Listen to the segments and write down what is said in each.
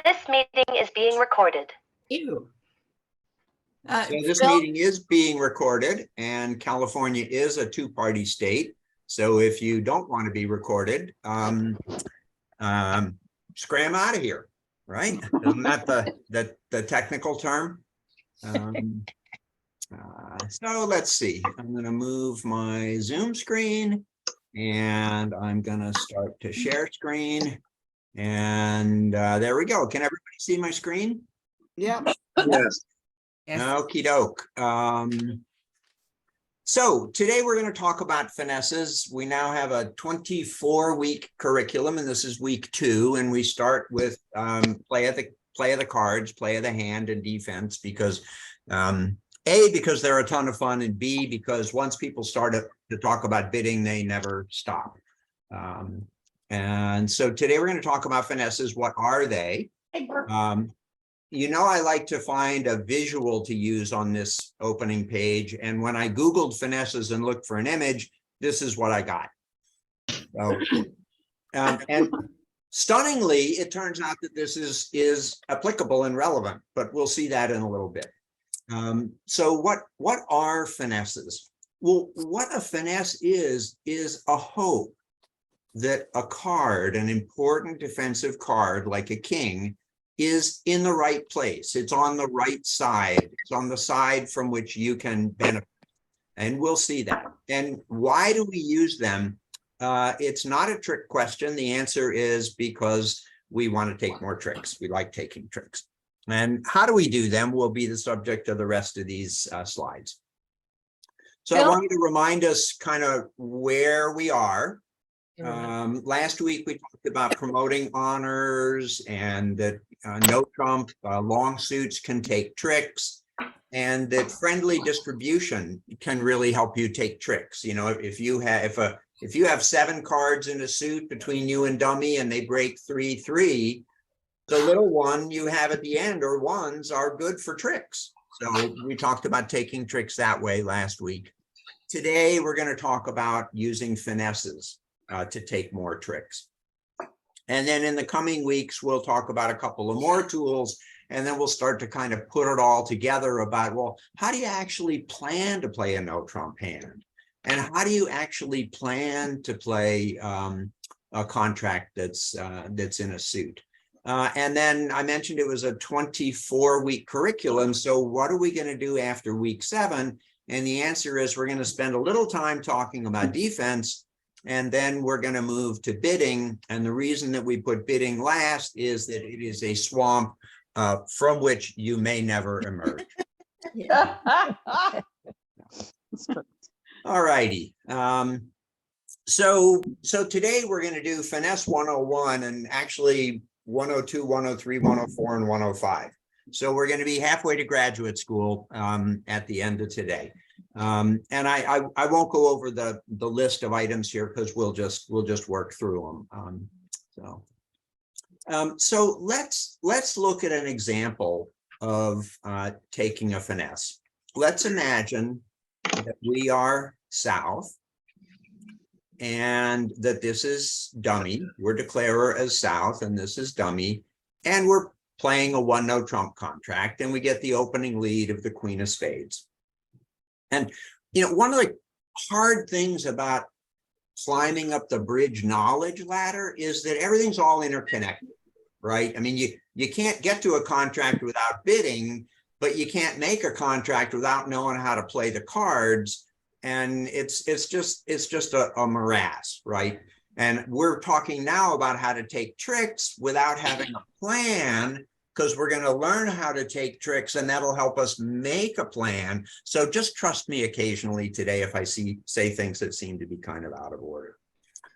This meeting is being recorded. Ew. So this Phil, meeting is being recorded, and California is a two-party state. So if you don't want to be recorded, scram out of here, right? Isn't that the technical term? So let's see. I'm going to move my Zoom screen, and I'm going to start to share screen. And there we go. Can everybody see my screen? yeah. Yes. Yes. Okie doke. So today we're going to talk about finesses. We now have a 24-week curriculum, and this is week 2. And we start with play of the cards, play of the hand, and defense because A, because they're a ton of fun, and B, because once people start to talk about bidding, they never stop. And so today we're going to talk about finesses. What are they? You know, I like to find a visual to use on this opening page. And when I Googled finesses and looked for an image, this is what I got. So, and stunningly, it turns out that this is applicable and relevant, but we'll see that in a little bit. So what are finesses? Well, what a finesse is a hope that a card, an important defensive card like a king, is in the right place. It's on the right side. It's on the side from which you can benefit. And we'll see that. And why do we use them? It's not a trick question. The answer is because we want to take more tricks. We like taking tricks. And how do we do them will be the subject of the rest of these slides. So I wanted to remind us kind of where we are. Last week, we talked about promoting honors and that no trump long suits can take tricks, and that friendly distribution can really help you take tricks. You know, if you have 7 cards in a suit between you and dummy and they break 3-3, the little one you have at the end or ones are good for tricks. So we talked about taking tricks that way last week. Today, we're going to talk about using finesses to take more tricks. And then in the coming weeks, we'll talk about a couple of more tools, and then we'll start to kind of put it all together about, well, how do you actually plan to play a no trump hand? And how do you actually plan to play a contract that's in a suit? And then I mentioned it was a 24-week curriculum. So what are we going to do after week 7? And the answer is we're going to spend a little time talking about defense, and then we're going to move to bidding. And the reason that we put bidding last is that it is a swamp from which you may never emerge. All righty. So today we're going to do Finesse 101 and actually 102, 103, 104, and 105. So we're going to be halfway to graduate school at the end of today. And I won't go over the list of items here because we'll just work through them. So let's look at an example of taking a finesse. Let's imagine that we are south and that this is dummy. We're declarer as south and this is dummy, and we're playing a 1 no trump contract, and we get the opening lead of the queen of spades. And, you know, one of the hard things about climbing up the bridge knowledge ladder is that everything's all interconnected, right? I mean, you can't get to a contract without bidding, but you can't make a contract without knowing how to play the cards. And it's just a morass, right? And we're talking now about how to take tricks without having a plan, because we're going to learn how to take tricks and that'll help us make a plan. So just trust me occasionally today if I say things that seem to be kind of out of order.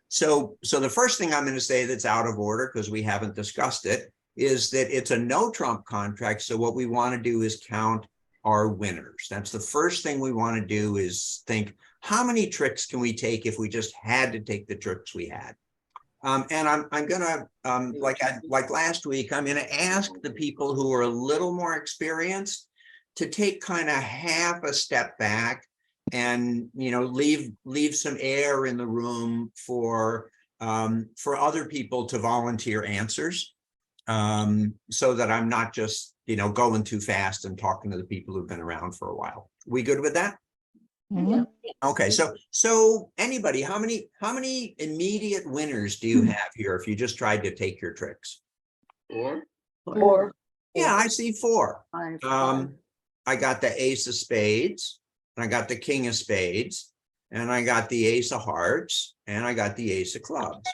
So the first thing I'm going to say that's out of order, because we haven't discussed it, is that it's a no trump contract. So what we want to do is count our winners. That's the first thing we want to do, is think, how many tricks can we take if we just had to take the tricks we had? And I'm gonna, like last week, I'm gonna ask the people who are a little more experienced to take kind of half a step back and, you know, leave some air in the room for other people to volunteer answers. so that I'm not just, going too fast and talking to the people who've been around for a while. We good with that? Mhm. Okay, so anybody, how many immediate winners do you have here if you just tried to take your tricks? Or Yeah, I see 4. I got the ace of spades, and I got the king of spades, and I got the ace of hearts, and I got the ace of clubs.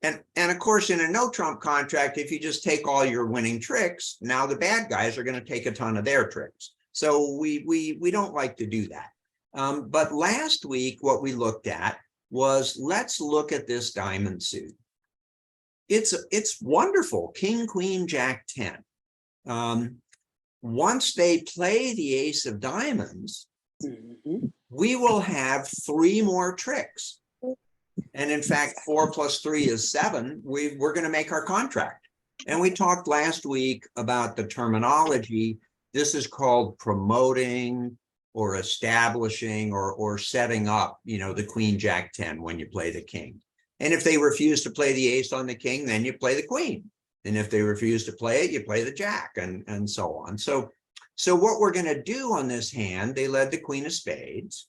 And of course, in a no trump contract, if you just take all your winning tricks, now the bad guys are going to take a ton of their tricks. So we don't like to do that. But last week, what we looked at was, let's look at this diamond suit. It's wonderful. King, queen, jack, 10. Once they play the ace of diamonds, we will have 3 more tricks. And in fact, 4 + 3 is 7. We're going to make our contract. And we talked last week about the terminology. This is called promoting or establishing or setting up, the queen, jack, 10 when you play the king. And if they refuse to play the ace on the king, then you play the queen. And if they refuse to play it, you play the jack, and so on. So what we're going to do on this hand, they led the queen of spades.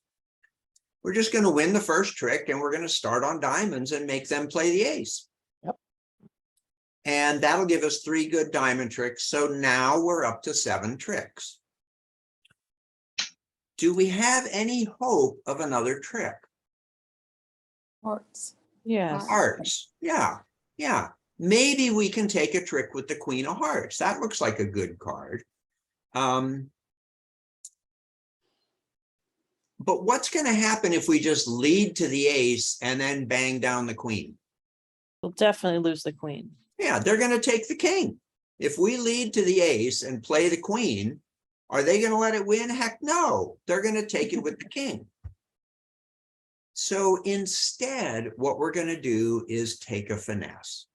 We're just going to win the first trick, and we're going to start on diamonds and make them play the ace. Yep. And that'll give us 3 good diamond tricks. So now we're up to 7 tricks. Do we have any hope of another trick? hearts. Yes. Hearts. Yeah. Maybe we can take a trick with the queen of hearts. That looks like a good card. But what's going to happen if we just lead to the ace and then bang down the queen? We'll definitely lose the queen. Yeah, they're going to take the king. If we lead to the ace and play the queen, are they going to let it win? Heck no, they're going to take it with the king. So instead, what we're going to do is take a finesse.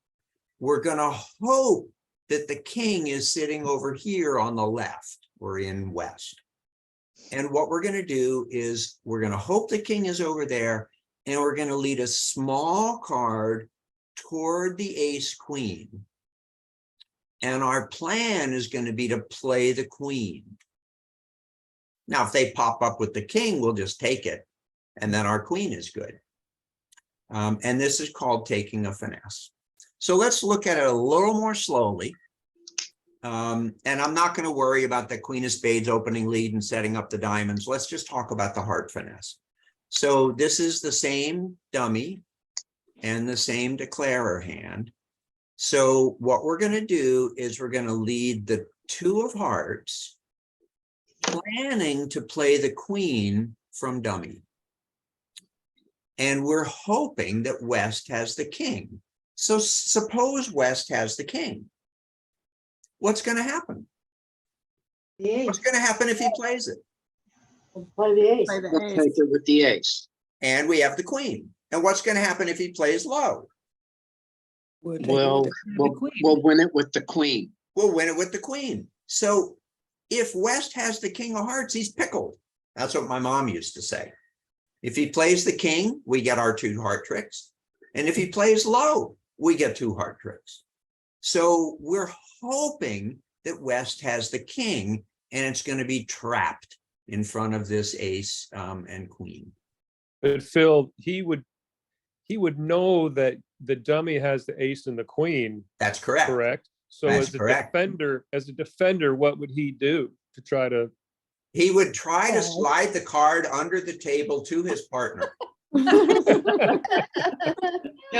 We're going to hope that the king is sitting over here on the left or in west. And what we're going to do is we're going to hope the king is over there, and we're going to lead a small card toward the ace queen. And our plan is going to be to play the queen. Now, if they pop up with the king, we'll just take it. And then our queen is good. And this is called taking a finesse. So let's look at it a little more slowly. And I'm not going to worry about the queen of spades opening lead and setting up the diamonds. Let's just talk about the heart finesse. So this is the same dummy and the same declarer hand. So what we're going to do is we're going to lead the 2 of hearts, planning to play the queen from dummy. And we're hoping that West has the king. So suppose West has the king. What's going to happen? What's going to happen if he plays it? Play the ace. Let's take it with the ace. And we have the queen. And what's going to happen if he plays low? We'll win it with the queen. We'll win it with the queen. So if West has the king of hearts, he's pickled. That's what my mom used to say. If he plays the king, we get our 2 heart tricks. And if he plays low, we get 2 heart tricks. So we're hoping that West has the king, and it's going to be trapped in front of this ace and queen. But Phil, he would know that the dummy has the ace and the queen. That's correct. Correct. So That's correct. as a defender, what would he do to try to? He would try to slide the card under the table to his partner. No,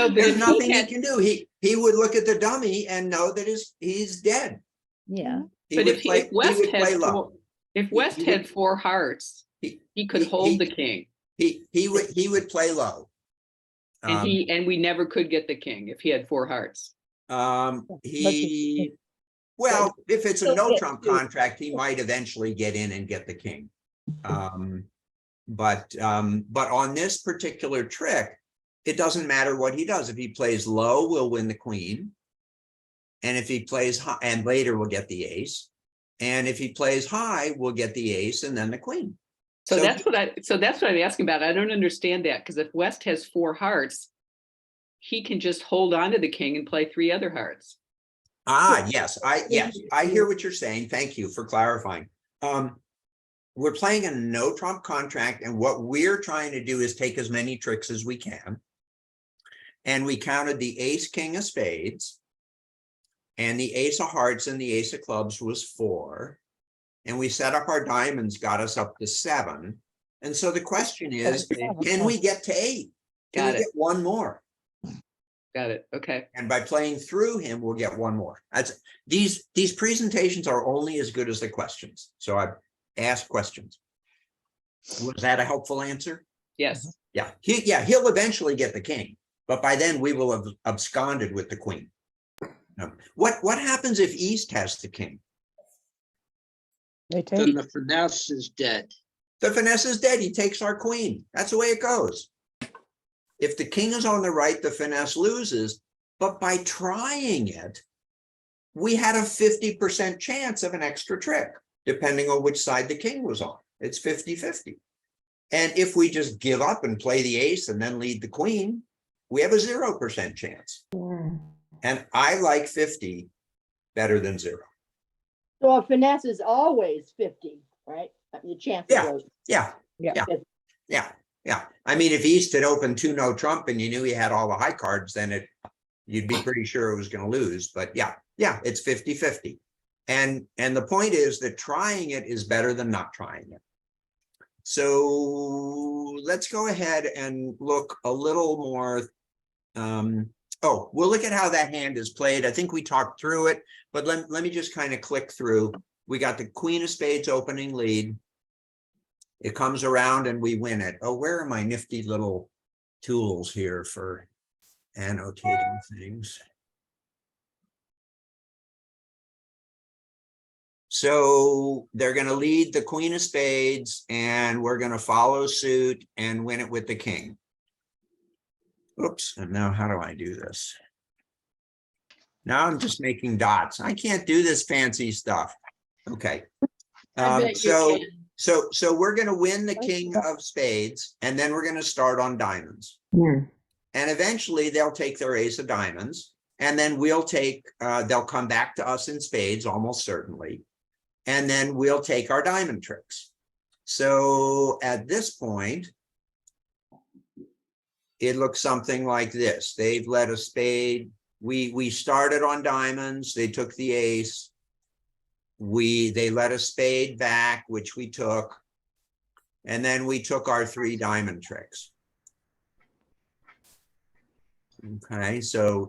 but There's if nothing he he can do. He would look at the dummy and know that he's dead. Yeah. But if West had 4 hearts, he could hold the king. He would play low. And we never could get the king if he had 4 hearts. Well, if it's a no trump contract, he might eventually get in and get the king. But on this particular trick, it doesn't matter what he does. If he plays low, we'll win the queen. And if he plays high, and later we'll get the ace. And if he plays high, we'll get the ace and then the queen. So that's what I'm asking about. I don't understand that, because if West has 4 hearts, he can just hold on to the king and play 3 other hearts. Yes, I hear what you're saying. Thank you for clarifying. We're playing a no trump contract, and what we're trying to do is take as many tricks as we can. And we counted the ace, king of spades, and the ace of hearts and the ace of clubs was 4. And we set up our diamonds, got us up to 7. And so the question is, can we get to 8? Can we get one more? Got it. Okay. And by playing through him, we'll get one more. That's these presentations are only as good as the questions. So I've asked questions. Was that a helpful answer? Yes. Yeah. He'll eventually get the king, but by then we will have absconded with the queen. What happens if East has the king? Then the finesse is dead. The finesse is dead. He takes our queen. That's the way it goes. If the king is on the right, the finesse loses. But by trying it, we had a 50% chance of an extra trick, depending on which side the king was on. It's 50-50. And if we just give up and play the ace and then lead the queen, we have a 0% chance. And I like 50 better than 0. So a finesse is always 50, right? The chance. Yeah. I mean, if East had opened 2 no trump and you knew he had all the high cards, then you'd be pretty sure it was going to lose. But yeah, it's 50-50. And the point is that trying it is better than not trying it. So let's go ahead and look a little more. We'll look at how that hand is played. I think we talked through it, but let me just kind of click through. We got the queen of spades opening lead. It comes around and we win it. Oh, where are my nifty little tools here for annotating things? So they're going to lead the queen of spades and we're going to follow suit and win it with the king. Oops. And now how do I do this? Now I'm just making dots. I can't do this fancy stuff. Okay. So we're going to win the king of spades, and then we're going to start on diamonds. And eventually they'll take their ace of diamonds, and then we'll take, they'll come back to us in spades, almost certainly. And then we'll take our diamond tricks. So at this point, it looks something like this. They've led a spade. We started on diamonds. They took the ace. They let a spade back, which we took. And then we took our 3 diamond tricks. Okay, so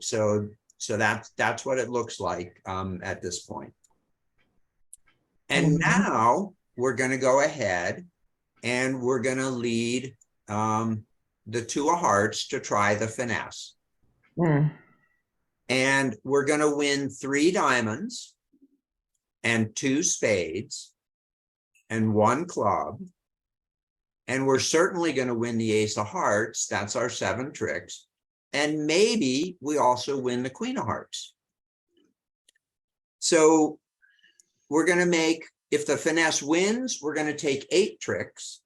that's what it looks like at this point. And now we're going to go ahead and we're going to lead the 2 of hearts to try the finesse. And we're going to win 3 diamonds and 2 spades and 1 club. And we're certainly going to win the ace of hearts. That's our 7 tricks. And maybe we also win the queen of hearts. So we're going to make, if the finesse wins, we're going to take 8 tricks.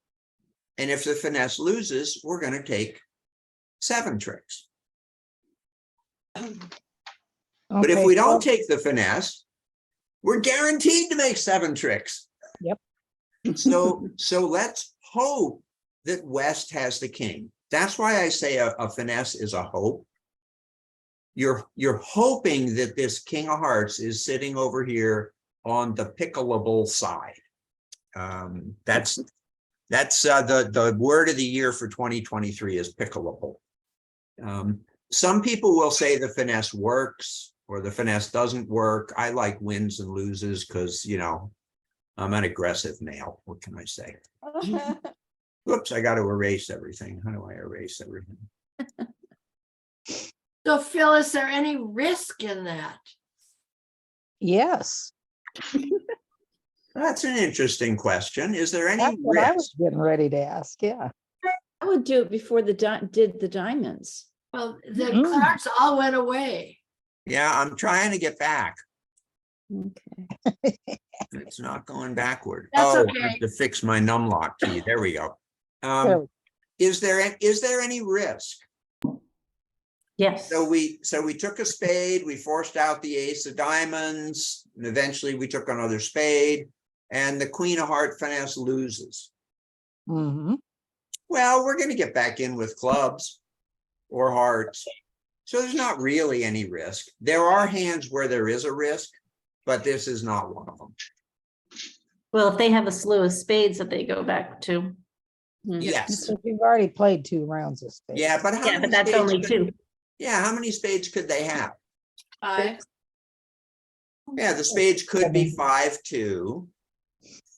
And if the finesse loses, we're going to take 7 tricks. But if we don't take the finesse, we're guaranteed to make 7 tricks. Yep. So let's hope that West has the king. That's why I say a finesse is a hope. You're hoping that this king of hearts is sitting over here on the pickleable side. That's the word of the year for 2023 is pickleable. Some people will say the finesse works or the finesse doesn't work. I like wins and loses because, you know, I'm an aggressive male. What can I say? Whoops, I got to erase everything. How do I erase everything? So Phil, is there any risk in that? Yes, That's an interesting question. Is there any that's what I was risk? getting ready to ask. Yeah. I would do it before did the diamonds. Well, the cards all went away. Yeah, I'm trying to get back. Okay. It's not going backward. That's I okay. have to fix my numlock key. There we go. So, Is there any risk? Yes. So we took a spade, we forced out the ace of diamonds, and eventually we took another spade, and the queen of heart finesse loses. Mhm. Well, we're going to get back in with clubs or hearts. So there's not really any risk. There are hands where there is a risk, but this is not one of them. Well, if they have a slew of spades that they go back to. Yes. So we've already played 2 rounds of spades. Yeah, but how Yeah, many but that's spades only could- 2. Yeah, how many spades could they have? Yeah, the Oh, spades could be 5-2.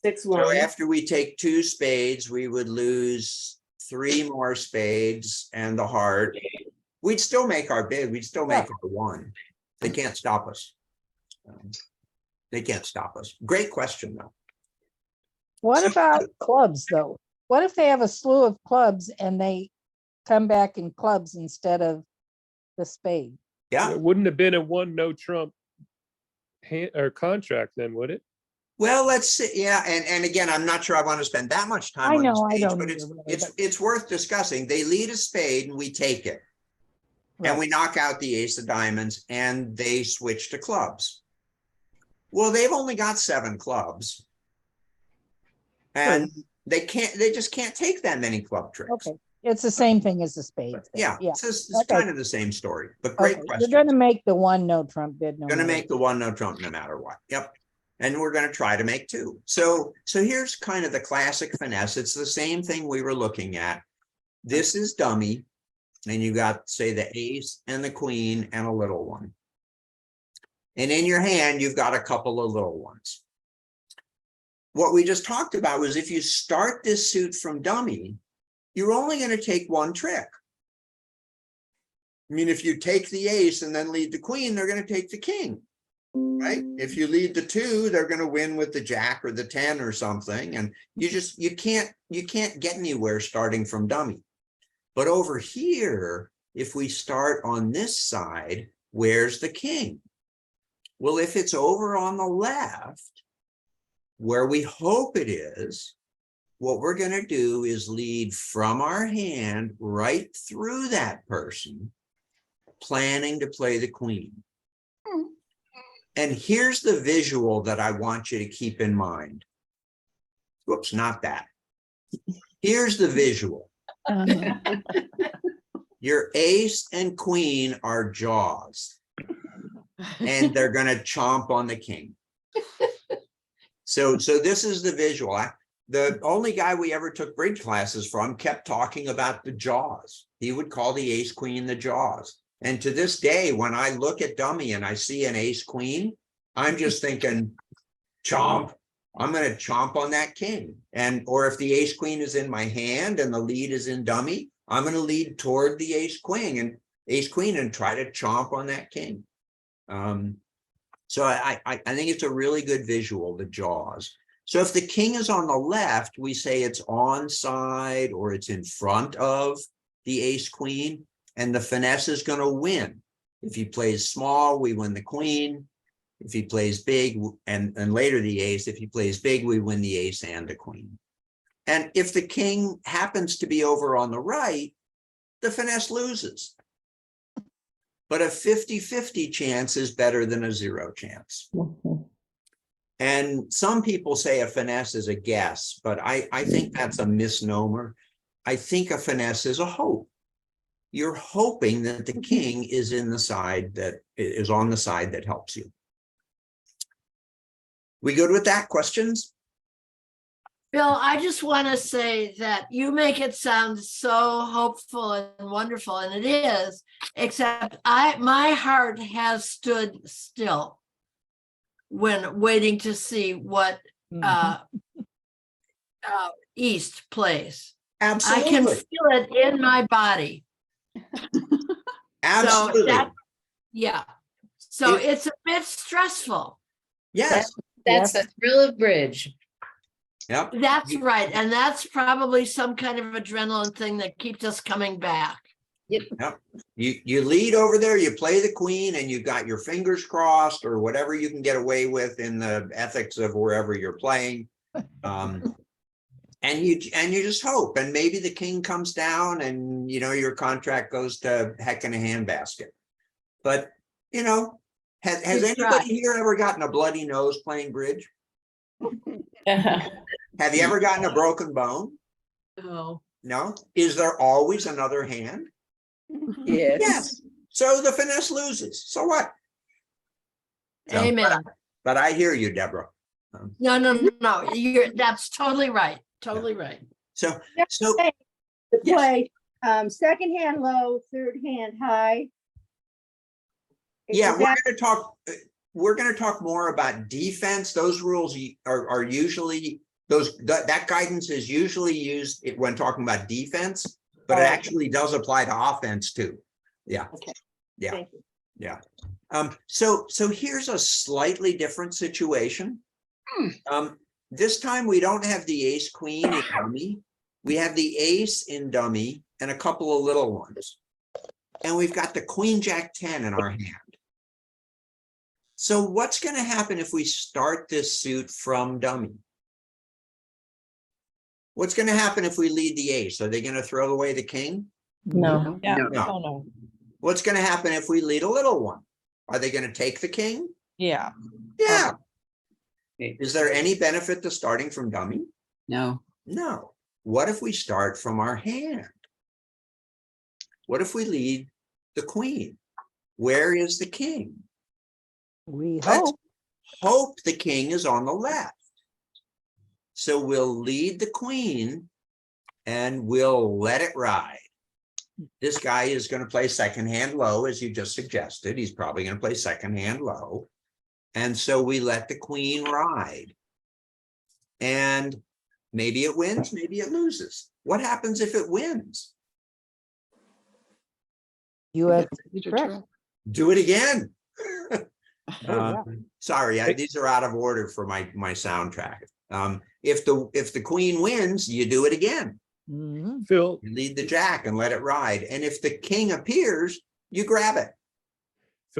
6, So after we take 2 spades, we would lose 3 more spades and the heart. We'd still make our bid. We'd still make our 1. They can't stop us. They can't stop us. Great question, though. What about clubs, though? What if they have a slew of clubs and they come back in clubs instead of the spade? Yeah. It wouldn't have been a one no trump hand or contract then, would it? Well, let's see. Yeah, and again, I'm not sure I want to spend that much time I on know, the I stage, don't but either, really, it's worth discussing. They lead a spade and we take it. And Right. we knock out the ace of diamonds and they switch to clubs. Well, they've only got 7 clubs. And they just can't take that many club tricks. Okay, it's the same thing as the spades. then. Yeah, Yeah. it's Okay. kind of the same story, but great Okay, question. you're gonna make the 1 no trump bid. No Gonna matter make the 1 no trump no matter what. Yep. And we're gonna try to make 2. So here's kind of the classic finesse. It's the same thing we were looking at. This is dummy. And you got, say, the ace and the queen and a little one. And in your hand, you've got a couple of little ones. What we just talked about was if you start this suit from dummy, you're only going to take 1 trick. I mean, if you take the ace and then lead the queen, they're going to take the king, right? If you lead the 2, they're going to win with the jack or the 10 or something. And you can't get anywhere starting from dummy. But over here, if we start on this side, where's the king? Well, if it's over on the left, where we hope it is, what we're going to do is lead from our hand right through that person, planning to play the queen. And here's the visual that I want you to keep in mind. Whoops, not that. Here's the visual. Your ace and queen are jaws, and they're going to chomp on the king. So this is the visual. The only guy we ever took bridge classes from kept talking about the jaws. He would call the ace queen the jaws. And to this day, when I look at dummy and I see an ace queen, I'm just thinking, chomp. I'm going to chomp on that king. Or if the ace queen is in my hand and the lead is in dummy, I'm going to lead toward the ace queen and try to chomp on that king. So I think it's a really good visual, the jaws. So if the king is on the left, we say it's on side or it's in front of the ace queen, and the finesse is going to win. If he plays small, we win the queen. If he plays big, and later the ace, if he plays big, we win the ace and the queen. And if the king happens to be over on the right, the finesse loses. But a 50-50 chance is better than a 0 chance. And some people say a finesse is a guess, but I think that's a misnomer. I think a finesse is a hope. You're hoping that the king is in the side that is on the side that helps you. We good with that? Questions? Bill, I just want to say that you make it sound so hopeful and wonderful, and it is, except my heart has stood still when waiting to see what East plays. Absolutely. I can feel it in my body. Absolutely. Yeah. So It- it's a bit stressful. Yes. That's the thrill of bridge. Yep. That's right. And that's probably some kind of adrenaline thing that keeps us coming back. Yep. You lead over there, you play the queen, and you've got your fingers crossed or whatever you can get away with in the ethics of wherever you're playing. And you just hope, and maybe the king comes down and, you know, your contract goes to heck in a handbasket. But, you know, has Good try. anybody here ever gotten a bloody nose playing bridge? Have you ever gotten a broken bone? Oh, No? Is there always another hand? Yes. Yes. So the finesse loses. So what? So, amen. but I hear you, Deborah. No, that's totally right. Totally right. So The Yes. play, second hand low, third hand high. yeah, Is that- we're gonna talk more about defense. Those rules are usually that guidance is usually used when talking about defense, but it Oh. actually does apply to offense too. Yeah. Okay. Yeah. Thank you. Yeah. So here's a slightly different situation. This time we don't have the ace queen in dummy. We have the ace in dummy and a couple of little ones. And we've got the queen jack 10 in our hand. So what's going to happen if we start this suit from dummy? What's going to happen if we lead the ace? Are they going to throw away the king? No, Yeah. No. No. Oh, no. What's going to happen if we lead a little one? Are they going to take the king? Yeah. Yeah. Okay. Is there any benefit to starting from dummy? No. No. What if we start from our hand? What if we lead the queen? Where is the king? We Let's hope. hope the king is on the left. So we'll lead the queen and we'll let it ride. This guy is going to play second hand low, as you just suggested. He's probably going to play second hand low. And so we let the queen ride. And maybe it wins, maybe it loses. What happens if it wins? You have to trick. Do it again. yeah. Sorry, these are out of order for my soundtrack. If the queen wins, you do it again. Mhm. Phil, You lead the jack and let it ride. And if the king appears, you grab it.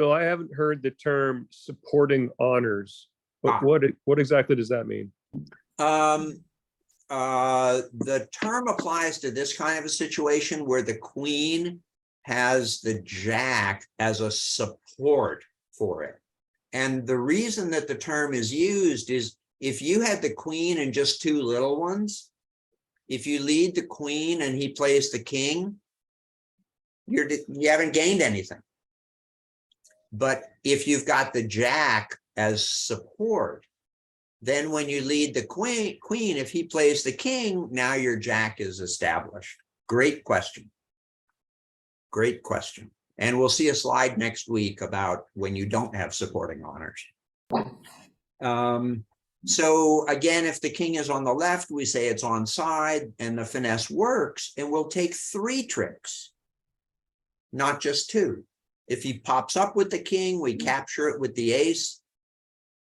I haven't heard the term supporting honors. Ah. What exactly does that mean? The term applies to this kind of a situation where the queen has the jack as a support for it. And the reason that the term is used is if you had the queen and just two little ones, if you lead the queen and he plays the king, you haven't gained anything. But if you've got the jack as support, then when you lead the queen, if he plays the king, now your jack is established. Great question. Great question. And we'll see a slide next week about when you don't have supporting honors. So again, if the king is on the left, we say it's on side and the finesse works, and we'll take 3 tricks, not just 2. If he pops up with the king, we capture it with the ace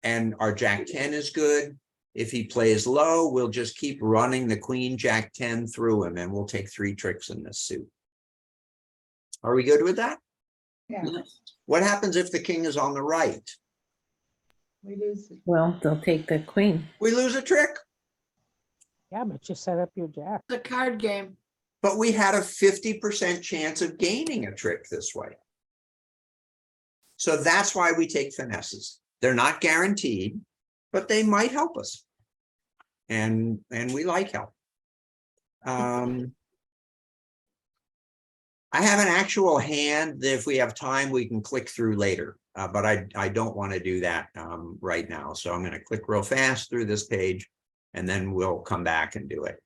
and our jack 10 is good. If he plays low, we'll just keep running the queen jack 10 through him and we'll take 3 tricks in this suit. Are we good with that? Yeah. What happens if the king is on the right? We lose it. well, they'll take the queen. We lose a trick, Yeah, but you set up your jack. The card game. but we had a 50% chance of gaining a trick this way. So that's why we take finesses. They're not guaranteed, but they might help us. And we like help. I have an actual hand that if we have time, we can click through later, but I don't want to do that right now. So I'm going to click real fast through this page and then we'll come back and do it.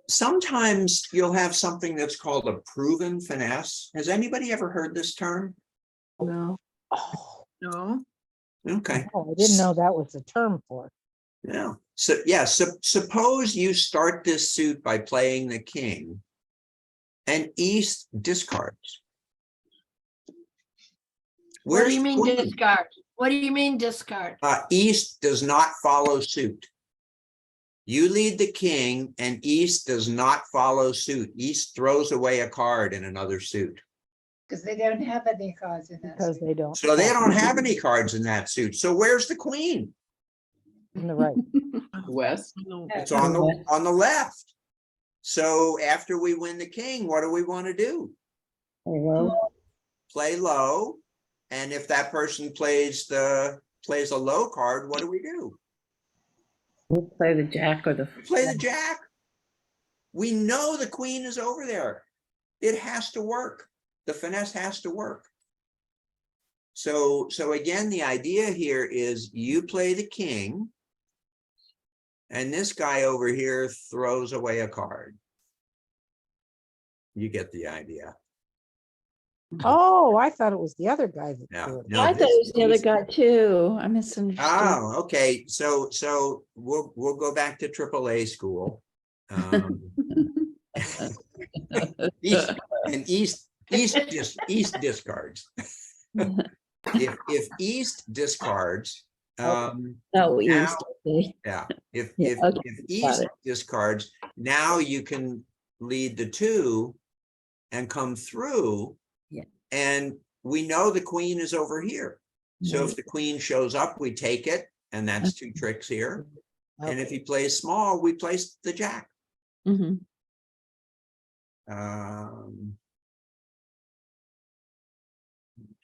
Sometimes you'll have something that's called a proven finesse. Has anybody ever heard this term? No. Oh, No. Okay. I didn't know that was a term for it. Yeah. So yeah, suppose you start this suit by playing the king and East discards. What do you mean queen? discard? What do you mean discard? East does not follow suit. You lead the king and East does not follow suit. East throws away a card in another suit. Because they don't have any cards in that. Because they don't. So they don't have any cards in that suit. So where's the queen? On the right. West. It's on the left. So after we win the king, what do we want to do? Play low. And if that person plays a low card, what do? We'll play the jack or the. Play the jack. We know the queen is over there. It has to work. The finesse has to work. So again, the idea here is you play the king, and this guy over here throws away a card. You get the idea. Oh, I thought it was the other guy that No, threw it. no, I thought it was the other this- guy too. I misunderstood. Oh, okay. So we'll go back to AAA school. East discards. If East discards, Oh, now- East. Okay. yeah, if okay, East it. discards, now you can lead the 2 and come through. Yeah. And we know the queen is over here. So if the queen shows up, we take it, and that's 2 tricks here. And if he plays small, we place the jack. Mhm.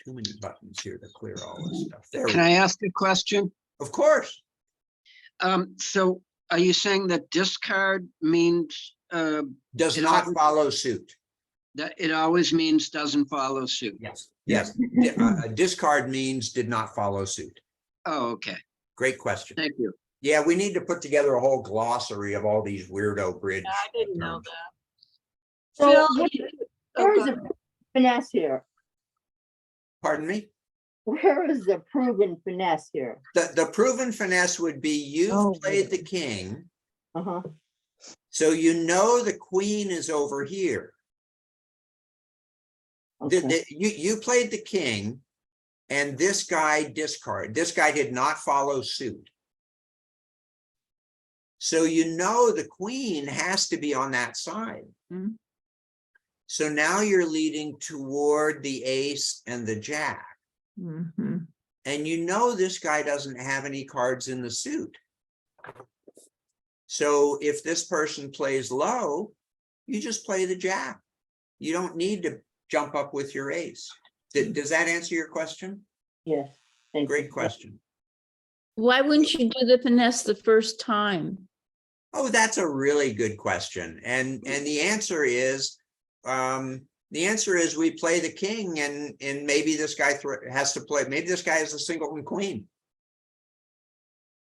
Too many buttons here to clear all this stuff. There we Can go. I ask a question? Of course. So are you saying that discard means Does It not always- follow suit. that it always means doesn't follow suit? Yes. Yes. A discard means did not follow suit. Oh, okay. Great question. Thank you. Yeah, we need to put together a whole glossary of all these weirdo bridge. I didn't know terms. So Phil, where is the finesse here? Pardon me? Where is the proven finesse here? The proven finesse would be you've Oh, played the king, Uh-huh. so you know the queen is over here. Okay. You played the king, and this guy discarded. This guy did not follow suit. So you know the queen has to be on that side. Mhm. So now you're leading toward the ace and the jack. Mhm. And you know this guy doesn't have any cards in the suit. So if this person plays low, you just play the jack. You don't need to jump up with your ace. Does that answer your question? Yes. Thank you. Great question. Why wouldn't you do the finesse the first time? Oh, that's a really good question. And the answer is we play the king, and maybe this guy has to play, maybe this guy is a singleton queen.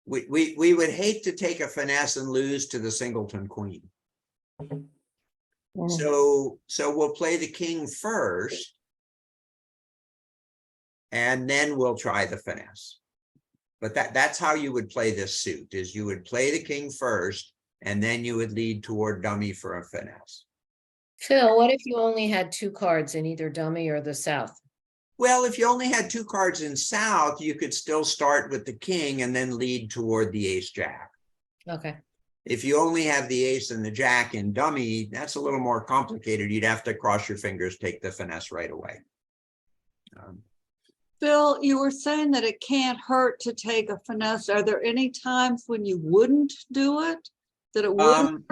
We would hate to take a finesse and lose to the singleton queen. Yeah. So we'll play the king first, and then we'll try the finesse. But that's how you would play this suit, is you would play the king first, and then you would lead toward dummy for a finesse. Phil, what if you only had 2 cards in either dummy or the south? Well, if you only had 2 cards in south, you could still start with the king and then lead toward the ace jack. Okay. If you only have the ace and the jack in dummy, that's a little more complicated. You'd have to cross your fingers, take the finesse right away. Phil, you were saying that it can't hurt to take a finesse. Are there any times when you wouldn't do it? That it wouldn't?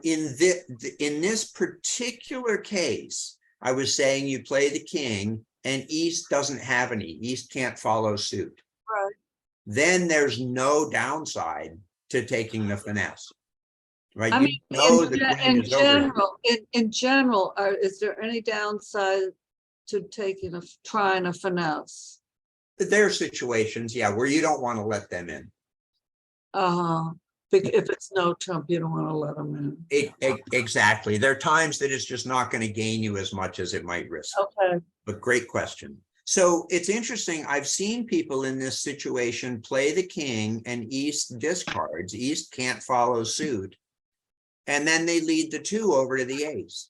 In this particular case, I was saying you play the king, and East doesn't have any. East can't follow suit. Right. Then there's no downside to taking the finesse, right? I You mean, know the queen in is over here. general, in general, is there any downside to taking trying a finesse? There are situations, yeah, where you don't want to let them in. If it's no trump, you don't want to let them in. Exactly. There are times that it's just not going to gain you as much as it might risk. Okay. But great question. So it's interesting. I've seen people in this situation play the king and East discards. East can't follow suit. And then they lead the 2 over to the ace.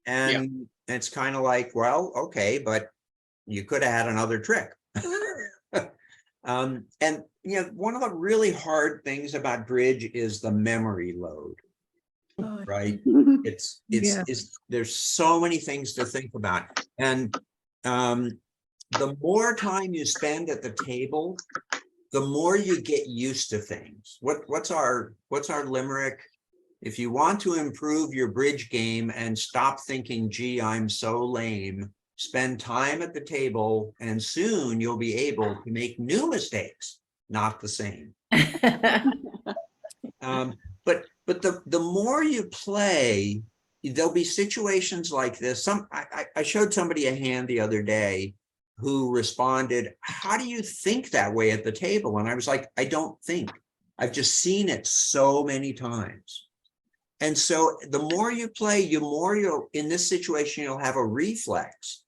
And it's kind of like, well, okay, but you could have had another trick. And you know, one of the really hard things about bridge is the memory load, right? It's there's so many things to think about. And the more time you spend at the table, the more you get used to things. What's our limerick? If you want to improve your bridge game and stop thinking, gee, I'm so lame, spend time at the table and soon you'll be able to make new mistakes, not the same. But the more you play, there'll be situations like this. I showed somebody a hand the other day who responded, how do you think that way at the table? And I was like, I don't think. I've just seen it so many times. And so the more you play, you'll, in this situation, you'll have a reflex.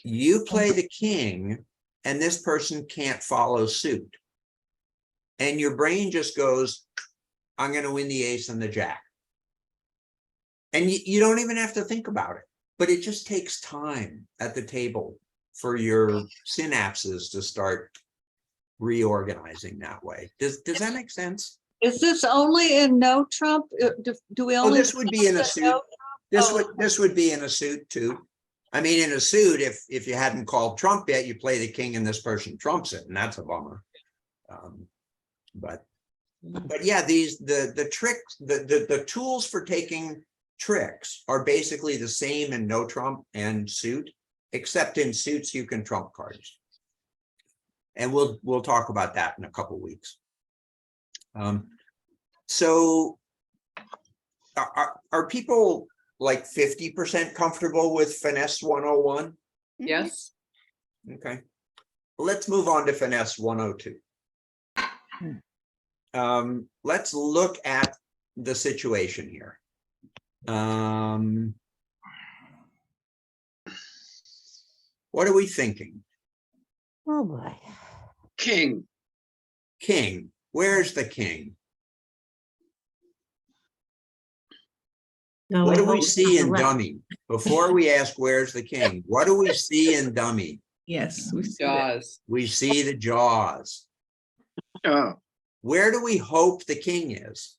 You play the king and this person can't follow suit. And your brain just goes, I'm going to win the ace and the jack. And you don't even have to think about it, but it just takes time at the table for your synapses to start reorganizing that way. Does that make sense? Is this only in no Trump? Do we Oh, only? this would be in a suit. This would be in a suit too. I mean, in a suit, if you hadn't called Trump yet, you play the king and this person trumps it, and that's a bummer. But yeah, the tricks, the tools for taking tricks are basically the same in no Trump and suit, except in suits you can trump cards. And we'll talk about that in a couple weeks. So are people like 50% comfortable with Finesse 101? Yes. Okay. Let's move on to Finesse 102. Let's look at the situation here. What are we thinking? Oh, boy. King. King. Where's the king? No, What do we hope see on in the left. dummy? Before we ask where's the king, what do we see in dummy? Yes, we see that. Jaws. We see the jaws. Oh, Where do we hope the king is?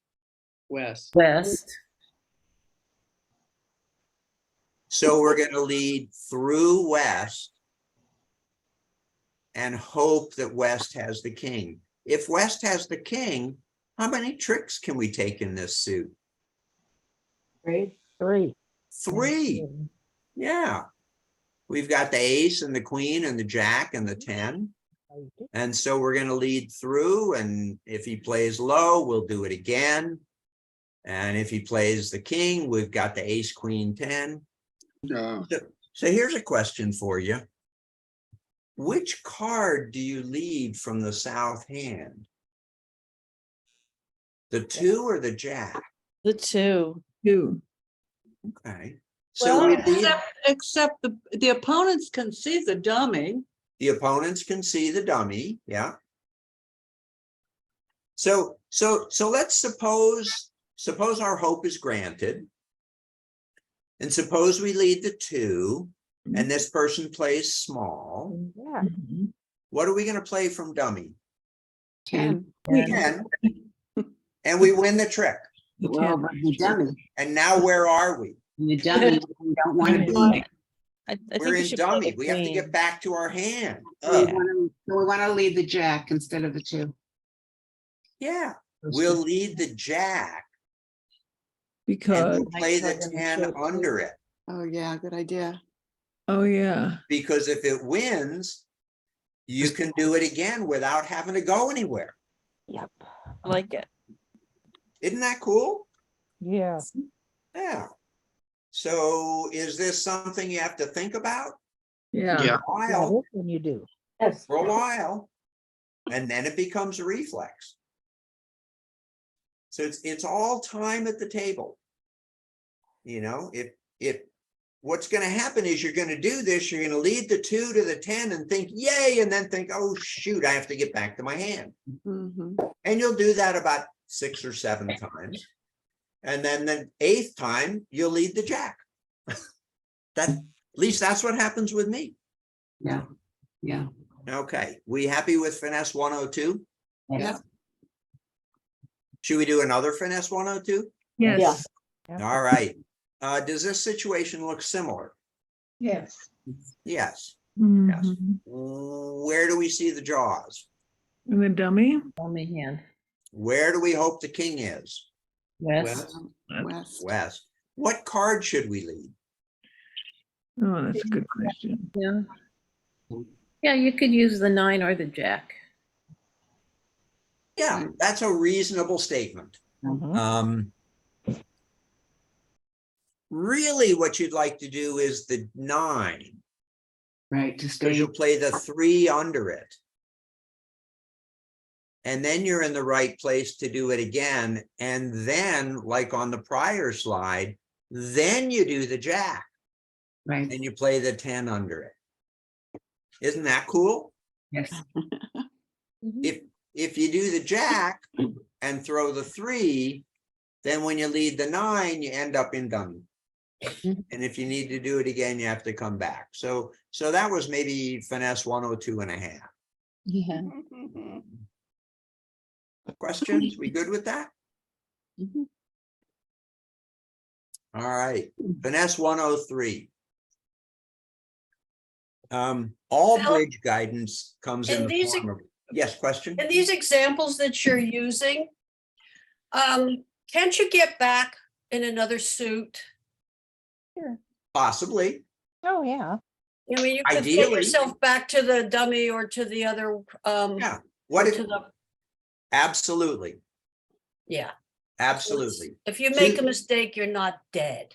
West. West. So we're going to lead through West and hope that West has the king. If West has the king, how many tricks can we take in this suit? Three. Three. Yeah. We've got the ace and the queen and the jack and the 10. And so we're going to lead through, and if he plays low, we'll do it again. And if he plays the king, we've got the ace, queen, 10. no. So here's a question for you. Which card do you lead from the south hand? The 2 or the jack? The 2. Two. Okay. So Well, we lead, except the opponents can see the dummy. the opponents can see the dummy, yeah. So let's suppose our hope is granted. And suppose we lead the 2 and this person plays small. Yeah. Mhm. What are we going to play from dummy? 10. 10. And we win the trick. Well, but the dummy. And now where are we? The dummy, we don't want to be there. I think We're you in should play dummy. the We have to queen. get back to our hand. So we want to lead the jack instead of the 2. Yeah, we'll lead the jack and Because. we'll play the 10 under it. Oh, yeah, good idea. Oh, yeah. Because if it wins, you can do it again without having to go anywhere. Yep. I like it. Isn't that cool? Yeah. Yeah. So is this something you have to think about? Yeah. Yeah. For a Yeah, while, this one you do. Yes. for a while, and then it becomes a reflex. So it's all time at the table. You know, if what's going to happen is you're going to do this, you're going to lead the 2 to the 10 and think, yay, and then think, oh, shoot, I have to get back to my hand. Mhm. And you'll do that about 6 or 7 times. And then the 8th time, you'll lead the jack. At least that's what happens with me. Yeah. Yeah. Okay, we happy with Finesse 102? Yeah. Should we do another Finesse 102? Yes. Yeah. All right. Does this situation look similar? Yes. Yes. Yes. Mhm. Where do we see the jaws? And the dummy? Dummy hand. Where do we hope the king is? West. West. West. What card should we lead? Oh, that's a good question. Yeah. Yeah, you could use the 9 or the jack. Yeah, that's a reasonable statement. Mhm. Really what you'd like to do is the 9, Right, to because stay. you'll play the 3 under it. And then you're in the right place to do it again. And then, like on the prior slide, then you do the jack Right, and you play the 10 under it. Isn't that cool? yes. If you do the jack and throw the 3, then when you lead the 9, you end up in dummy. And if you need to do it again, you have to come back. So that was maybe finesse 102.5. Yeah. Questions? We good with that? All right, finesse 103. All Phil, bridge guidance comes in in the these form of, yes, question? In these examples that you're using, can't you get back in another suit? Possibly, Oh, yeah. I mean, you could get Ideally. yourself back to the dummy or to the other, yeah. What or if, to the, absolutely, yeah. absolutely. If you make a mistake, you're not dead.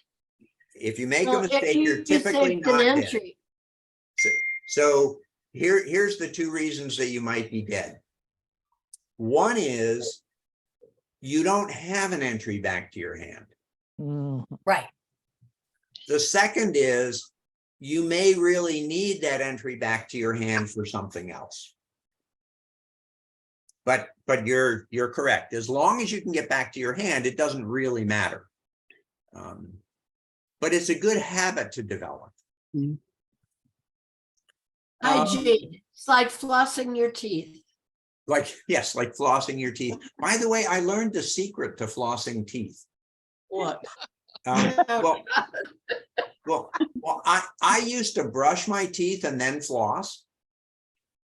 If you make a Well, if mistake, you you're typically saved an not dead. entry, So here's the 2 reasons that you might be dead. One is you don't have an entry back to your hand. Mhm. Right. The second is you may really need that entry back to your hand for something else. But you're correct. As long as you can get back to your hand, it doesn't really matter. But it's a good habit to develop. Hygiene. It's like flossing your teeth. Like, yes, like flossing your teeth. By the way, I learned the secret to flossing teeth. What? Well, I used to brush my teeth and then floss.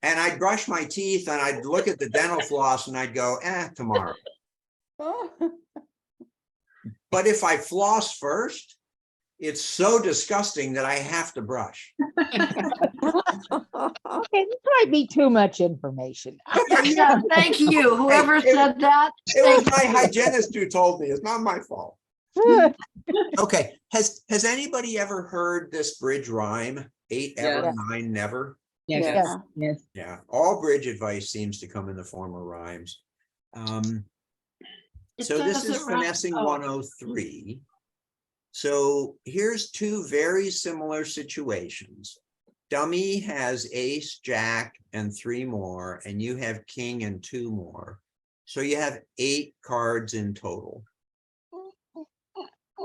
And I'd brush my teeth and I'd look at the dental floss and I'd go, tomorrow. But if I floss first, it's so disgusting that I have to brush. Okay, this might be too much information. Yeah, thank you. Whoever Hey, said that. It was thank my you. hygienist who told me. It's not my fault. Okay, has anybody ever heard this bridge rhyme? 8 ever, Yeah. 9 never? Yes. Yes. Yes. Yeah, all bridge advice seems to come in the form of rhymes. It So this is doesn't rhyme. finessing Oh. 103. So here's 2 very similar situations. Dummy has ace, jack, and 3 more, and you have king and 2 more. So you have 8 cards in total.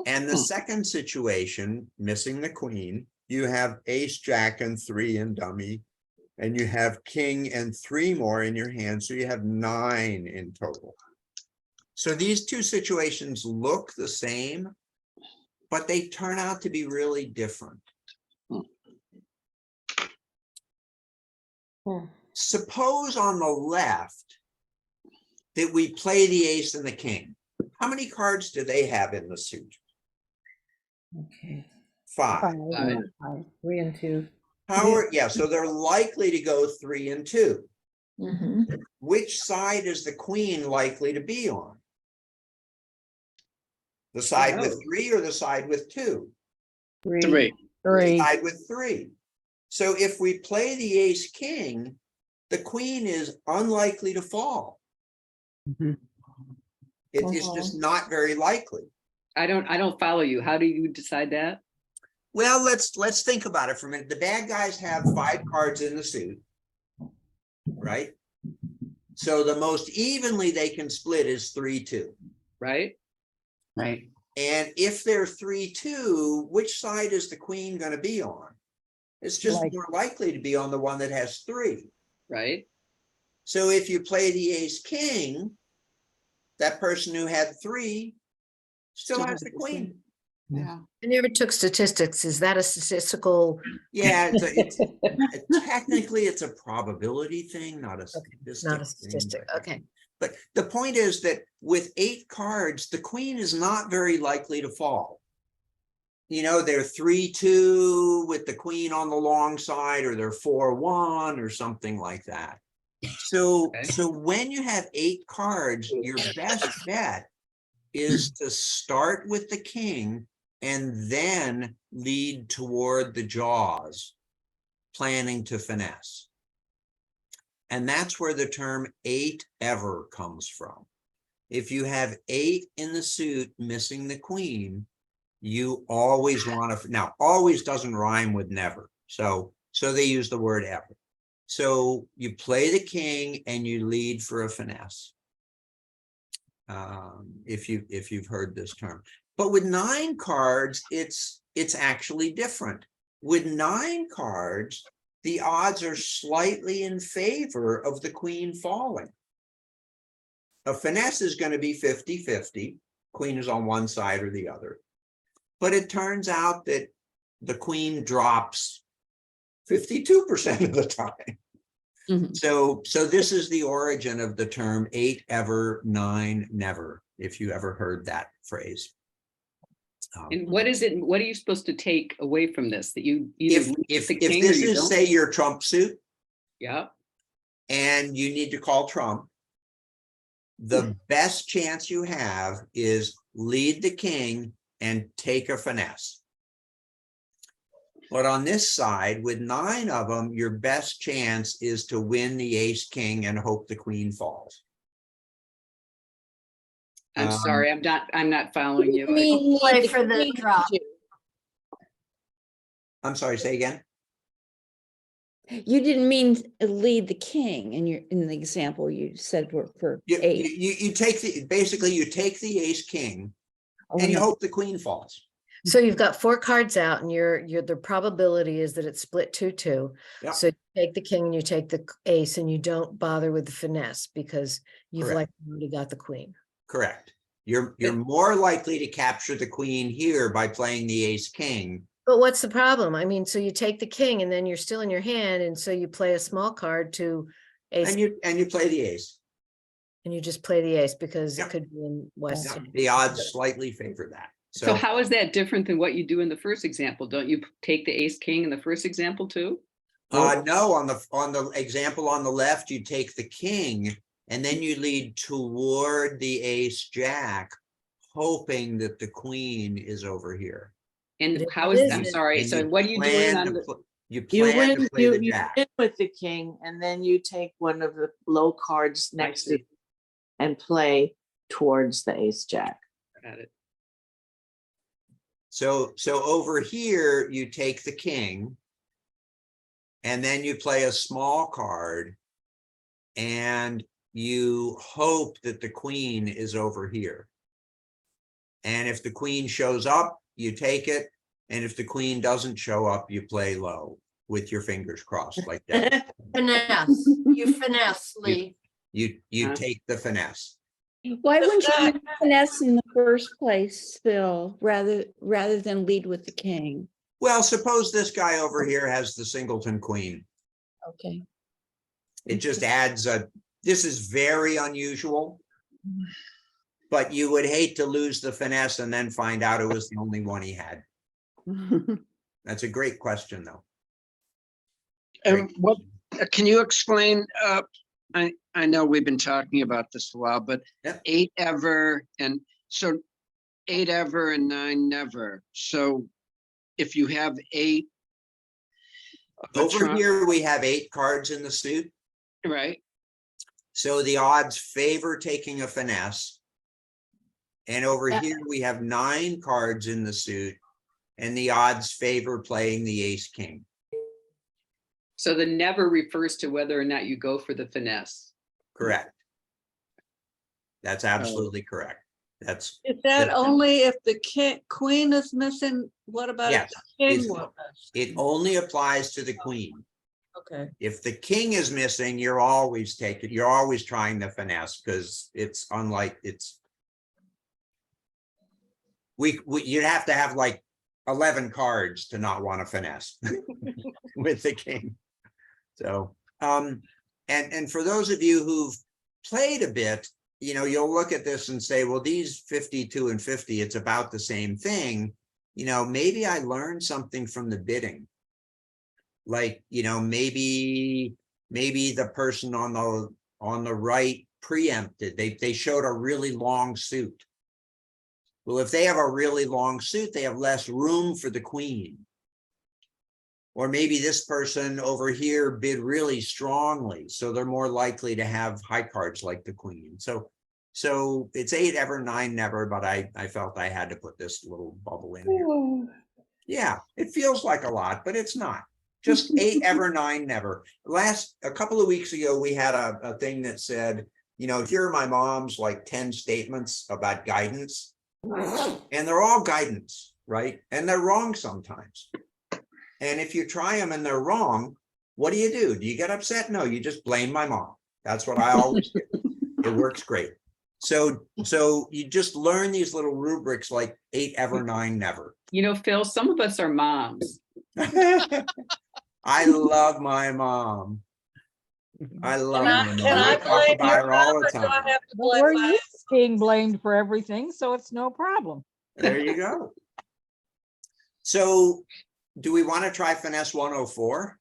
And the second situation, missing the queen, you have ace, jack, and 3 in dummy, and you have king and 3 more in your hand, so you have 9 in total. So these 2 situations look the same, but they turn out to be really different. Suppose on the left that we play the ace and the king. How many cards do they have in the suit? Okay. 5. 5, 3 and 2. Yeah, so they're likely to go 3 and 2. Which side is the queen likely to be on? The side with 3 or the side with 2? 3. The side with 3. So if we play the ace king, the queen is unlikely to fall. It's just not very likely. I don't follow you. How do you decide that? Well, let's think about it for a minute. The bad guys have 5 cards in the suit, right? So the most evenly they can split is 3-2. Right? Right. And if they're 3-2, which side is the queen going to be on? It's just more likely to be on the one that has 3. Right? So if you play the ace king, that person who had 3 still has the queen. Yeah. I never took statistics. Is that a statistical? Yeah, technically it's a probability thing, not a Not statistic a thing. statistic, okay. But the point is that with 8 cards, the queen is not very likely to fall. You know, they're 3-2 with the queen on the long side, or they're 4-1 or something like that. So, Okay. so when you have 8 cards, your best bet is to start with the king and then lead toward the jaws, planning to finesse. And that's where the term 8 ever comes from. If you have 8 in the suit missing the queen, you always want to, now always doesn't rhyme with never. So they use the word ever. So you play the king and you lead for a finesse. If you've heard this term. But with 9 cards, it's actually different. With 9 cards, the odds are slightly in favor of the queen falling. A finesse is going to be 50-50. Queen is on one side or the other. But it turns out that the queen drops 52% of the time. Mhm. So this is the origin of the term 8 ever, 9 never, if you ever heard that phrase. And what is it? What are you supposed to take away from this? That you either lead If with the king or this you is, don't? say, your trump suit, Yeah. and you need to call trump, the best chance you have is lead the king and take a finesse. But on this side, with 9 of them, your best chance is to win the ace king and hope the queen falls. I'm sorry, I'm not following you. Play for the drop. I'm sorry, say again. You didn't mean lead the king in the example you said for You 8. take basically you take the ace king and you hope the queen falls. So you've got 4 cards out and the probability is that it's split 2-2. Yep. So you take the king and you take the ace and you don't bother with the finesse because you've Correct. like already got the queen. Correct. You're more likely to capture the queen here by playing the ace king. But what's the problem? I mean, so you take the king and then you're still in your hand, and so you play a small card to ace, And you play the ace. and you just play the ace because Yep. it could be in West. Yeah, the odds slightly favor that. So how is that different than what you do in the first example? Don't you take the ace king in the first example too? No, on the example on the left, you take the king and then you lead toward the ace jack, hoping that the queen is over here. And how is that? I'm And sorry. And So you what are you doing plan on to the? pl- You You plan win, to play the you jack. win with the king, and then you take one of the low cards next to see. and play towards the ace jack. Got it. So over here, you take the king and then you play a small card and you hope that the queen is over here. And if the queen shows up, you take it. And if the queen doesn't show up, you play low with your fingers crossed like that. Finesse, you finesse, Lee. You take the finesse. Why wouldn't you use finesse in the first place, Phil, rather than lead with the king? Well, suppose this guy over here has the singleton queen. Okay. It just adds this is very unusual, but you would hate to lose the finesse and then find out it was the only one he had. That's a great question, though. And what, can you explain, I know we've been talking about this a while, but Yep. 8 ever, and so 8 ever and 9 never. So if you have 8. Over here, we have 8 cards in the suit. Right. So the odds favor taking a finesse. And over here, we have 9 cards in the suit. And the odds favor playing the ace king. So the never refers to whether or not you go for the finesse. Correct. That's absolutely correct. That's Is that Yeah. only if the queen is missing? What about if yes. the It's- king was? It only applies to the queen. Okay. If the king is missing, you're always trying the finesse because it's unlike you'd have to have like 11 cards to not want to finesse with the king. So, and for those of you who've played a bit, you'll look at this and say, well, these 52 and 50, it's about the same thing. Maybe I learned something from the bidding. Like, maybe the person on the right preempted. They showed a really long suit. Well, if they have a really long suit, they have less room for the queen. Or maybe this person over here bid really strongly, so they're more likely to have high cards like the queen. So it's 8 ever, 9 never, but I felt I had to put this little bubble in here. Yeah, it feels like a lot, but it's not. Just 8 ever, 9 never. A couple of weeks ago, we had a thing that said, here are my mom's like 10 statements about guidance. And they're all guidance, right? And they're wrong sometimes. And if you try them and they're wrong, what do? Do you get upset? No, you just blame my mom. That's what I always do. It works great. So you just learn these little rubrics like 8 ever, 9 never. Phil, some of us are moms. I love my mom. I love my mom. Can I talk blame about your her all mom, the or do I time. have to But blame we're my- used to being blamed for everything, so it's no problem. There you go. So do we want to try finesse 104?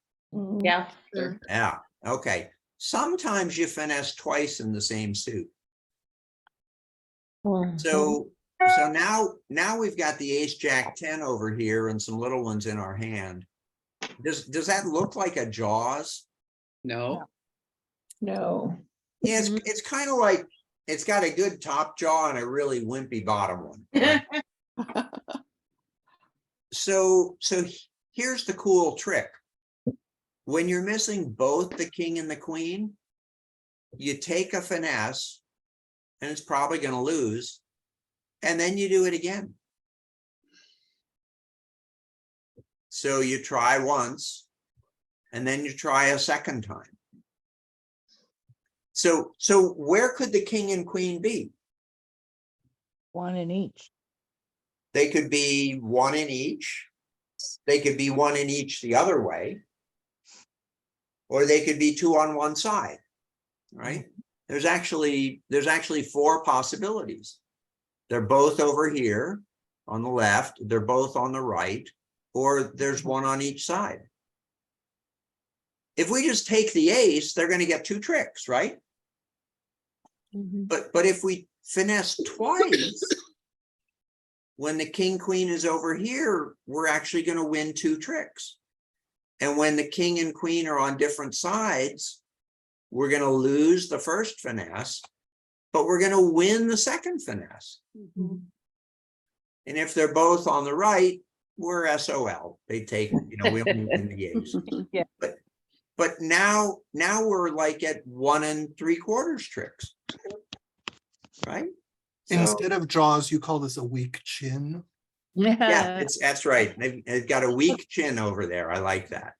Yeah. Sure. Yeah, okay. Sometimes you finesse twice in the same suit. So now we've got the ace jack 10 over here and some little ones in our hand. Does that look like a jaws? No. No. Yeah, it's kind of like it's got a good top jaw and a really wimpy bottom one. Right? So here's the cool trick. When you're missing both the king and the queen, you take a finesse, and it's probably going to lose, and then you do it again. So you try once, and then you try a second time. So where could the king and queen be? One in each. They could be one in each. They could be one in each the other way. Or they could be 2 on one side, right? There's actually 4 possibilities. They're both over here on the left, they're both on the right, or there's one on each side. If we just take the ace, they're going to get 2 tricks, right? But if we finesse twice, when the king queen is over here, we're actually going to win 2 tricks. And when the king and queen are on different sides, we're going to lose the first finesse, but we're going to win the second finesse. And if they're both on the right, we're SOL. They take, we only win the ace. Yeah. But now we're like at 1 3/4 tricks, right? So, Instead of jaws, you call this a weak chin. yeah, that's right. They've got a weak chin over there. I like that.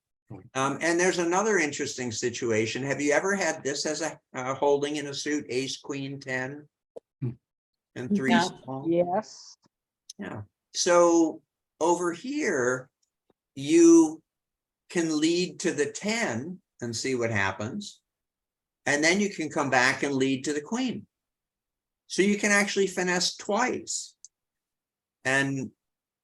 And there's another interesting situation. Have you ever had this as a holding in a suit, ace, queen, 10, and 3 small? Yes. Yeah. So over here, you can lead to the 10 and see what happens. And then you can come back and lead to the queen. So you can actually finesse twice. And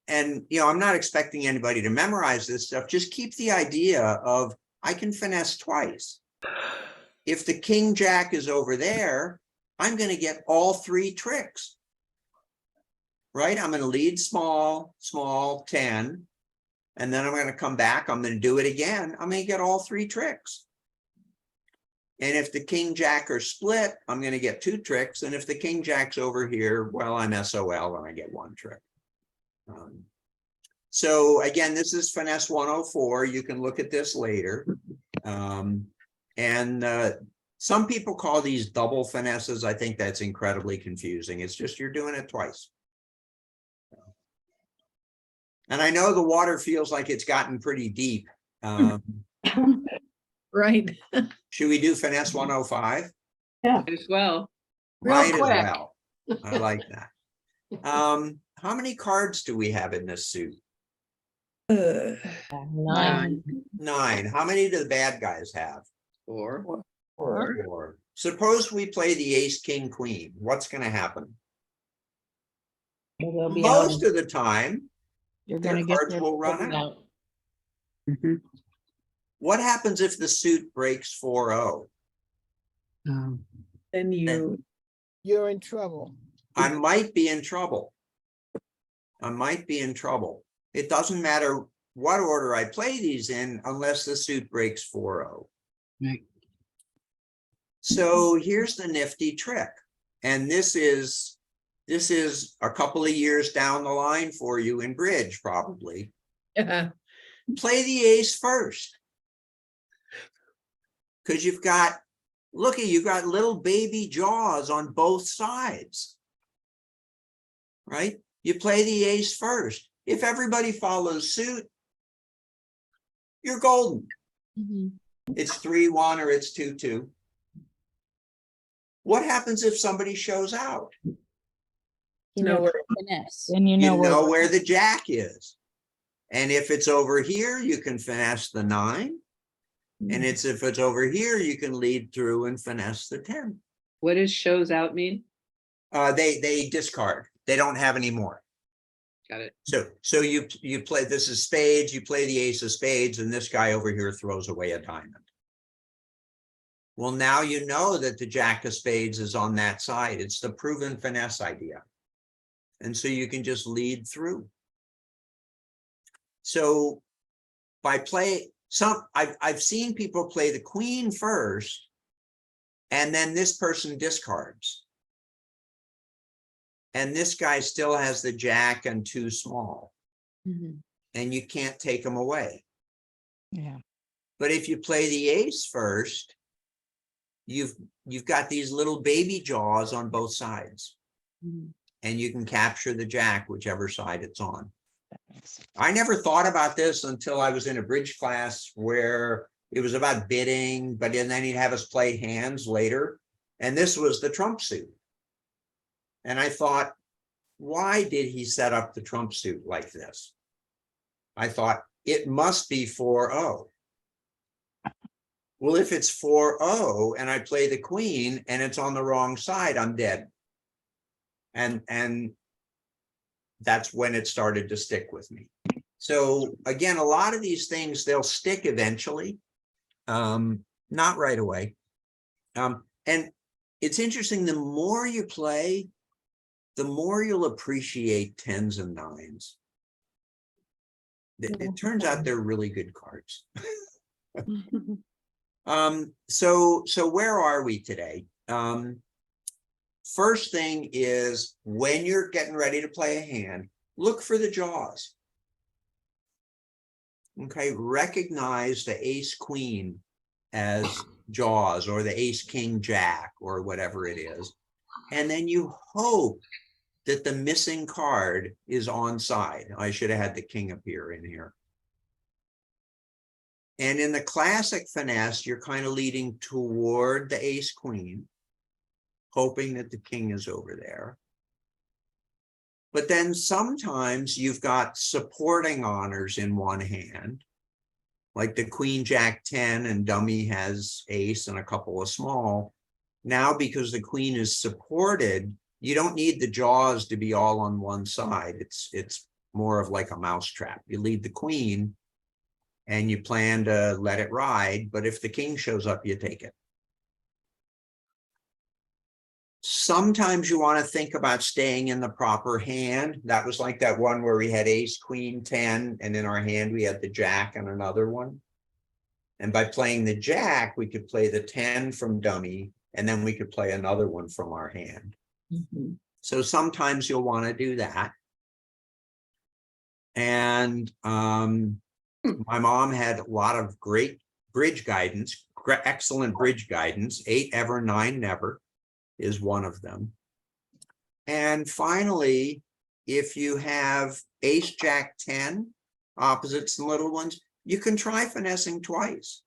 I'm not expecting anybody to memorize this stuff. Just keep the idea of I can finesse twice. If the king jack is over there, I'm going to get all 3 tricks. Right? I'm going to lead small, 10. And then I'm going to come back. I'm going to do it again. I'm going to get all 3 tricks. And if the king jack are split, I'm going to get 2 tricks. And if the king jack's over here, well, I'm SOL and I get 1 trick. So again, this is finesse 104. You can look at this later. Some people call these double finesses. I think that's incredibly confusing. It's just you're doing it twice. And I know the water feels like it's gotten pretty deep. Right. Should we do finesse 105? As well. Might as well. I like that. how many cards do we have in this suit? 9. 9. How many do the bad guys have? 4. 4. Suppose we play the ace, king, queen. What's going to happen? They'll be out. Most of the time, You're their gonna get cards their will run cards out. What happens if the suit breaks 4-0? Then you're in trouble. I might be in trouble. I might be in trouble. It doesn't matter what order I play these in unless the suit breaks 4-0. Right. So here's the nifty trick. And this is a couple of years down the line for you in bridge, probably. Play the ace first. Because you've got little baby jaws on both sides. Right? You play the ace first. If everybody follows suit, you're golden. It's 3-1 or it's 2-2. What happens if somebody shows out? You know, finesse. And you know where the jack is. And if it's over here, you can finesse the 9. And if it's over here, you can lead through and finesse the 10. What does shows out mean? They discard. They don't have any more. Got it. So you play, this is spades, you play the ace of spades, and this guy over here throws away a diamond. Well, now you know that the jack of spades is on that side. It's the proven finesse idea. And so you can just lead through. So by I've seen people play the queen first, and then this person discards. And this guy still has the jack and 2 small. And you can't take them away. Yeah. But if you play the ace first, you've got these little baby jaws on both sides. And you can capture the jack, whichever side it's on. I never thought about this until I was in a bridge class where it was about bidding, but then he'd have us play hands later. And this was the trump suit. And I thought, why did he set up the trump suit like this? I thought it must be 4-0. Well, if it's 4-0 and I play the queen and it's on the wrong side, I'm dead. And that's when it started to stick with me. So again, a lot of these things, they'll stick eventually, not right away. And it's interesting, the more you play, the more you'll appreciate 10s and 9s. It turns out they're really good cards. So where are we today? First thing is, when you're getting ready to play a hand, look for the jaws. Okay, recognize the ace queen as jaws, or the ace king jack, or whatever it is. And then you hope that the missing card is on side. I should have had the king appear in here. And in the classic finesse, you're kind of leading toward the ace queen, hoping that the king is over there. But then sometimes you've got supporting honors in one hand, like the queen jack 10 and dummy has ace and a couple of small. Now, because the queen is supported, you don't need the jaws to be all on one side. It's more of like a mousetrap. You lead the queen and you plan to let it ride, but if the king shows up, you take it. Sometimes you want to think about staying in the proper hand. That was like that one where we had ace, queen, 10, and in our hand we had the jack and another one. And by playing the jack, we could play the 10 from dummy, and then we could play another one from our hand. So sometimes you'll want to do that. And my mom had a lot of great bridge guidance, excellent bridge guidance. 8 ever, 9 never is one of them. And finally, if you have ace jack 10 opposites and little ones, you can try finessing twice.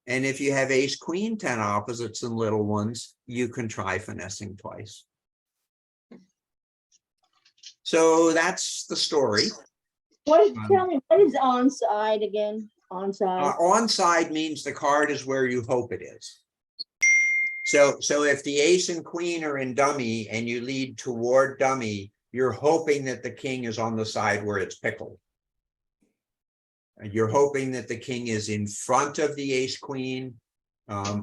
And if you have ace queen 10 opposites and little ones, you can try finessing twice. So that's the story. Tell me, what is onside again? Onside? Onside means the card is where you hope it is. So if the ace and queen are in dummy and you lead toward dummy, you're hoping that the king is on the side where it's pickled. And you're hoping that the king is in front of the ace queen,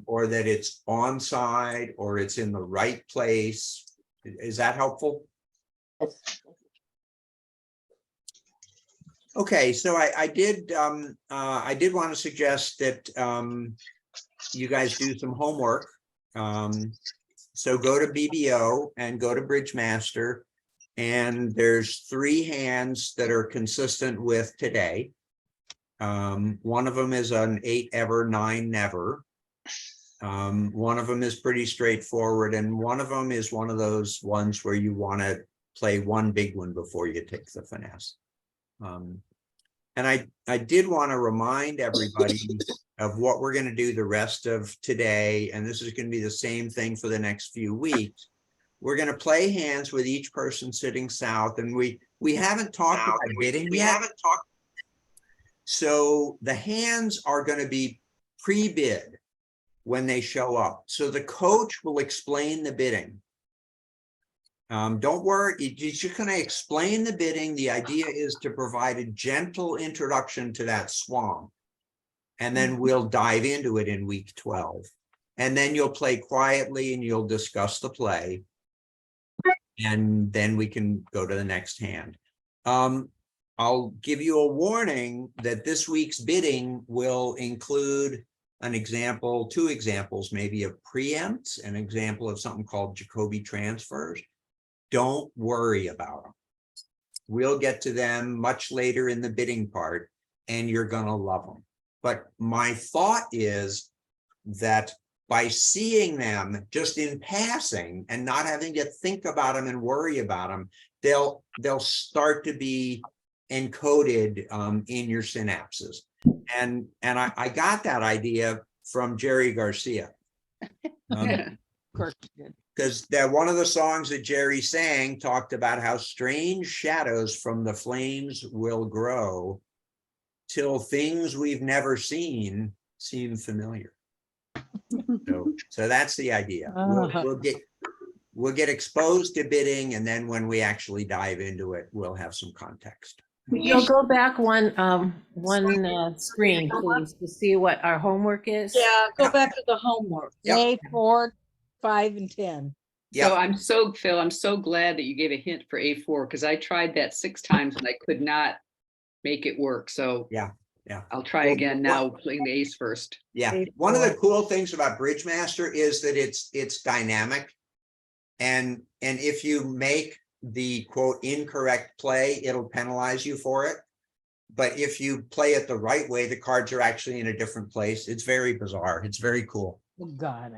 or that it's onside, or it's in the right place. Is that helpful? Okay, so I did want to suggest that you guys do some homework. So go to BBO and go to Bridgemaster, and there's 3 hands that are consistent with today. One of them is an 8 ever, 9 never. One of them is pretty straightforward, and one of them is one of those ones where you want to play one big one before you take the finesse. And I did want to remind everybody of what we're going to do the rest of today, and this is going to be the same thing for the next few weeks. We're going to play hands with each person sitting south, and we haven't talked about bidding yet. So the hands are going to be pre-bid when they show up. So the coach will explain the bidding. Don't worry, he's just going to explain the bidding. The idea is to provide a gentle introduction to that swamp. And then we'll dive into it in week 12. And then you'll play quietly and you'll discuss the play. And then we can go to the next hand. I'll give you a warning that this week's bidding will include an example, 2 examples, maybe of preempts, an example of something called Jacobi transfers. Don't worry about them. We'll get to them much later in the bidding part, and you're going to love them. But my thought is that by seeing them just in passing and not having to think about them and worry about them, they'll start to be encoded in your synapses. And I got that idea from Jerry Garcia. Because one of the songs that Jerry sang talked about how strange shadows from the flames will grow till things we've never seen seem familiar. So that's the idea. We'll get exposed to bidding, and then when we actually dive into it, we'll have some context. You'll go back one screen, please, to see what our homework is. Yeah, go back to the homework. Yay, 4, 5, and 10. So Phil, I'm so glad that you gave a hint for A4, because I tried that 6 times and I could not make it work. So yeah, I'll try again now, playing the ace first. Yeah, one of the cool things about Bridgemaster is that it's dynamic, and if you make the quote incorrect play, it'll penalize you for it. But if you play it the right way, the cards are actually in a different place. It's very bizarre. It's very cool. Oh, God.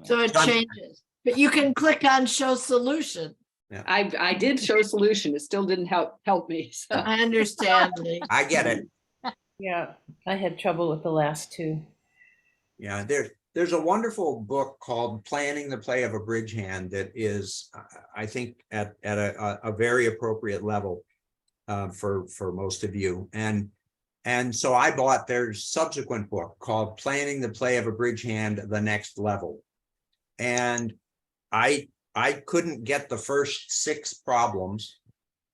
So it changes, but you can click on show solution. Yeah. I did show solution. It still didn't help me. So. I understand. I get it. Yeah, I had trouble with the last 2. Yeah, there's a wonderful book called Planning the Play of a Bridge Hand that is, I think, at a very appropriate level for most of you. And so I bought their subsequent book called Planning the Play of a Bridge Hand, The Next Level. And I couldn't get the first 6 problems,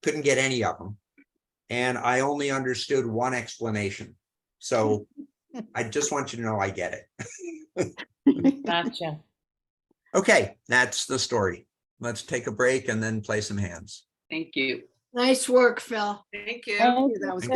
couldn't get any of them. And I only understood one explanation. So I just want you to know I get it. Gotcha. Okay, that's the story. Let's take a break and then play some hands. Thank you. Nice work, Phil. Thank you. Thank That was